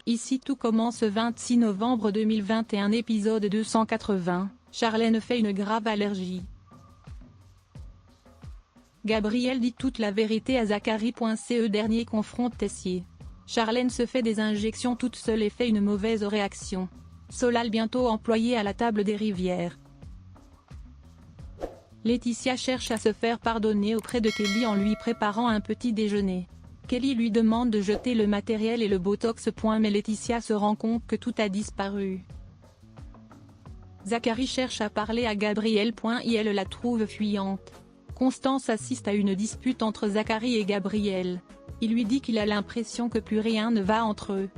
Ici tout commence 26 novembre 2021 épisode 280, Charlène fait une grave allergie. Gabrielle dit toute la vérité à Zachary. Ce dernier confronte Tessier. Charlène se fait des injections toute seule et fait une mauvaise réaction. Solal bientôt employé à la table des Rivières. Laetitia cherche à se faire pardonner auprès de Kelly en lui préparant un petit déjeuner. Kelly lui demande de jeter le matériel et le botox. Mais Laetitia se rend compte que tout a disparu. Zachary cherche à parler à Gabrielle. Elle la trouve fuyante. Constance assiste à une dispute entre Zachary et Gabrielle. Il lui dit qu'il a l'impression que plus rien ne va entre eux.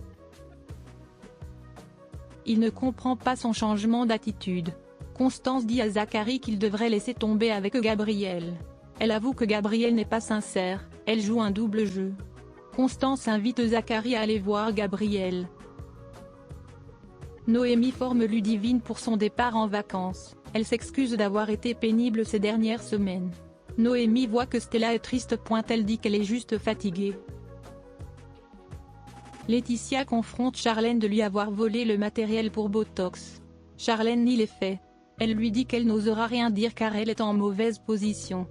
Il ne comprend pas son changement d'attitude. Constance dit à Zachary qu'il devrait laisser tomber avec Gabrielle. Elle avoue que Gabrielle n'est pas sincère, elle joue un double jeu. Constance invite Zachary à aller voir Gabrielle. Noémie forme Ludivine pour son départ en vacances. Elle s'excuse d'avoir été pénible ces dernières semaines. Noémie voit que Stella est triste. Elle dit qu'elle est juste fatiguée. Laetitia confronte Charlène de lui avoir volé le matériel pour Botox. Charlène nie les faits. Elle lui dit qu'elle n'osera rien dire car elle est en mauvaise position.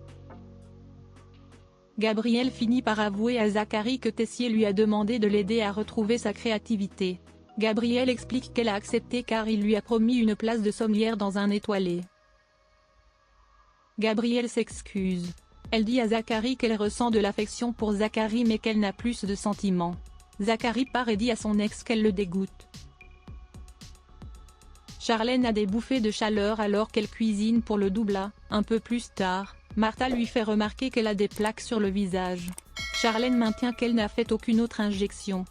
Gabrielle finit par avouer à Zachary que Tessier lui a demandé de l'aider à retrouver sa créativité. Gabrielle explique qu'elle a accepté car il lui a promis une place de sommelière dans un étoilé. Gabrielle s'excuse. Elle dit à Zachary qu'elle ressent de l'affection pour Zachary mais qu'elle n'a plus de sentiments. Zachary part et dit à son ex qu'elle le dégoûte. Charlène a des bouffées de chaleur alors qu'elle cuisine pour le doubla. Un peu plus tard, Martha lui fait remarquer qu'elle a des plaques sur le visage. Charlène maintient qu'elle n'a fait aucune autre injection.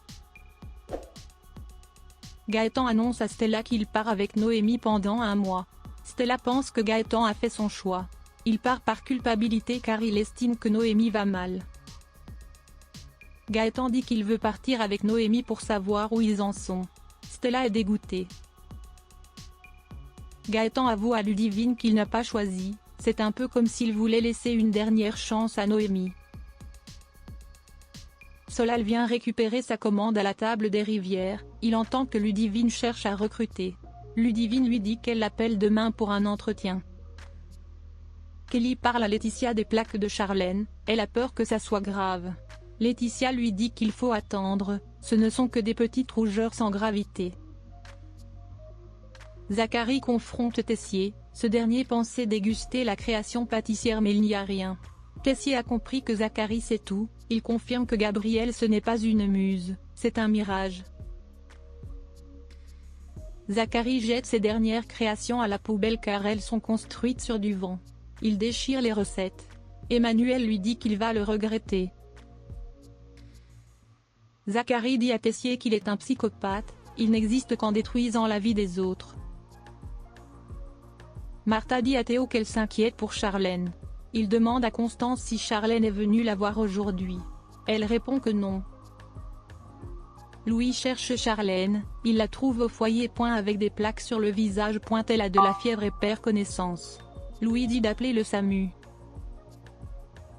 Gaëtan annonce à Stella qu'il part avec Noémie pendant un mois. Stella pense que Gaëtan a fait son choix. Il part par culpabilité car il estime que Noémie va mal. Gaëtan dit qu'il veut partir avec Noémie pour savoir où ils en sont. Stella est dégoûtée. Gaëtan avoue à Ludivine qu'il n'a pas choisi, c'est un peu comme s'il voulait laisser une dernière chance à Noémie. Solal vient récupérer sa commande à la table des Rivières, il entend que Ludivine cherche à recruter. Ludivine lui dit qu'elle l'appelle demain pour un entretien. Kelly parle à Laetitia des plaques de Charlène, elle a peur que ça soit grave. Laetitia lui dit qu'il faut attendre, ce ne sont que des petites rougeurs sans gravité. Zachary confronte Tessier, ce dernier pensait déguster la création pâtissière mais il n'y a rien. Tessier a compris que Zachary sait tout, il confirme que Gabrielle ce n'est pas une muse, c'est un mirage. Zachary jette ses dernières créations à la poubelle car elles sont construites sur du vent. Il déchire les recettes. Emmanuel lui dit qu'il va le regretter. Zachary dit à Tessier qu'il est un psychopathe, il n'existe qu'en détruisant la vie des autres. Martha dit à Théo qu'elle s'inquiète pour Charlène. Il demande à Constance si Charlène est venue la voir aujourd'hui. Elle répond que non. Louis cherche Charlène, il la trouve au foyer. Avec des plaques sur le visage. Elle a de la fièvre et perd connaissance. Louis dit d'appeler le SAMU.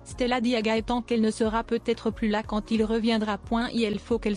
Stella dit à Gaëtan qu'elle ne sera peut-être plus là quand il reviendra. Il faut qu'elle se